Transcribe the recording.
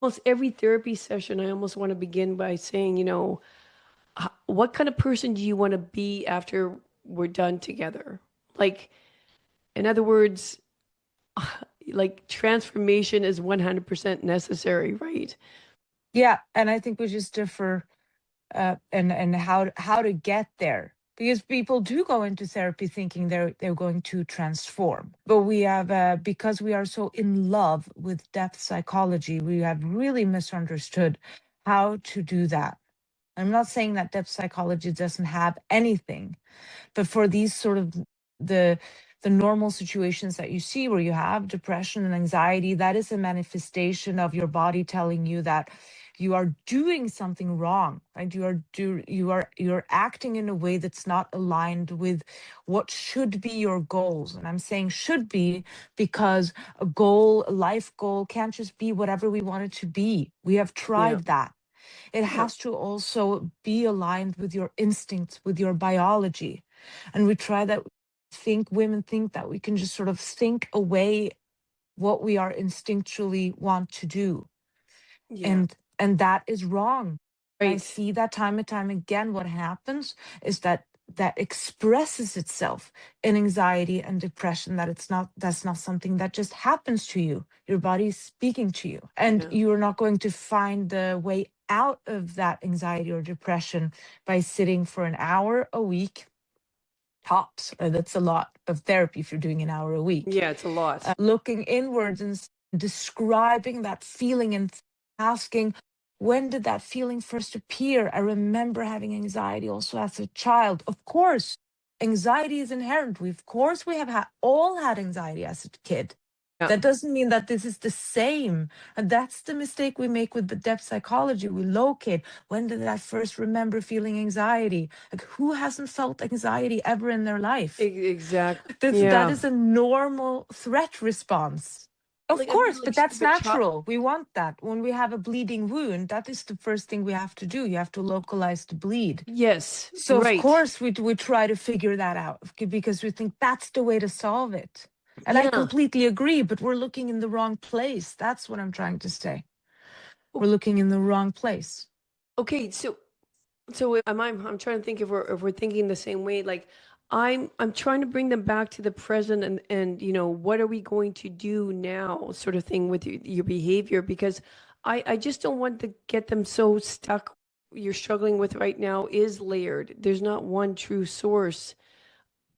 Almost every therapy session, I almost want to begin by saying, what kind of person do you want to be after we're done together? Like, in other words, like transformation is 100% necessary, right? Yeah, and I think we just differ and how to get there, because people do go into therapy thinking they're going to transform, but we have because we are so in love with depth psychology, we have really misunderstood how to do that. I'm not saying that depth psychology doesn't have anything, but for these sort of the the normal situations that you see where you have depression and anxiety, that is a manifestation of your body telling you that you are doing something wrong, right? You're acting in a way that's not aligned with what should be your goals. And I'm saying should be because a goal, a life goal, can't just be whatever we want it to be. We have Yeah. tried that. It Yeah. has to also be aligned with your instincts, with your biology. And we try that, think women think that we can just sort of think away what we are instinctually want to do. Yeah. And that is wrong. And I Right. see that time and time again. What happens is that that expresses itself in anxiety and depression, that that's not something that just happens to you. Your body is speaking to you, and Yeah. you are not going to find the way out of that anxiety or depression by sitting for an hour a week tops. That's a lot of therapy if you're doing an hour a week. Yeah, it's a lot. Looking inwards and describing that feeling and asking, when did that feeling first appear? I remember having anxiety also as a child. Of course, anxiety is inherent. Of course, we have all had anxiety as a kid. Yeah. That doesn't mean that this is the same. And that's the mistake we make with the depth psychology. We locate, when did I first remember feeling anxiety? Like, who hasn't felt anxiety ever in their life? Exactly. That Yeah. is a normal threat response. Of Like a course, really but that's stupid child. natural. We want that. When we have a bleeding wound, that is the first thing we have to do. You have to localize the bleed. Yes. So of Right. course we try to figure that out because we think that's the way to solve it. And I Yeah. completely agree, but we're looking in the wrong place. That's what I'm trying to say. We're looking in the wrong place. Okay. So I'm trying to think if we're thinking the same way. Like I'm trying to bring them back to the present and what are we going to do now, sort of thing with your behavior, because I just don't want to get them so stuck. You're struggling with right now is layered. There's not one true source.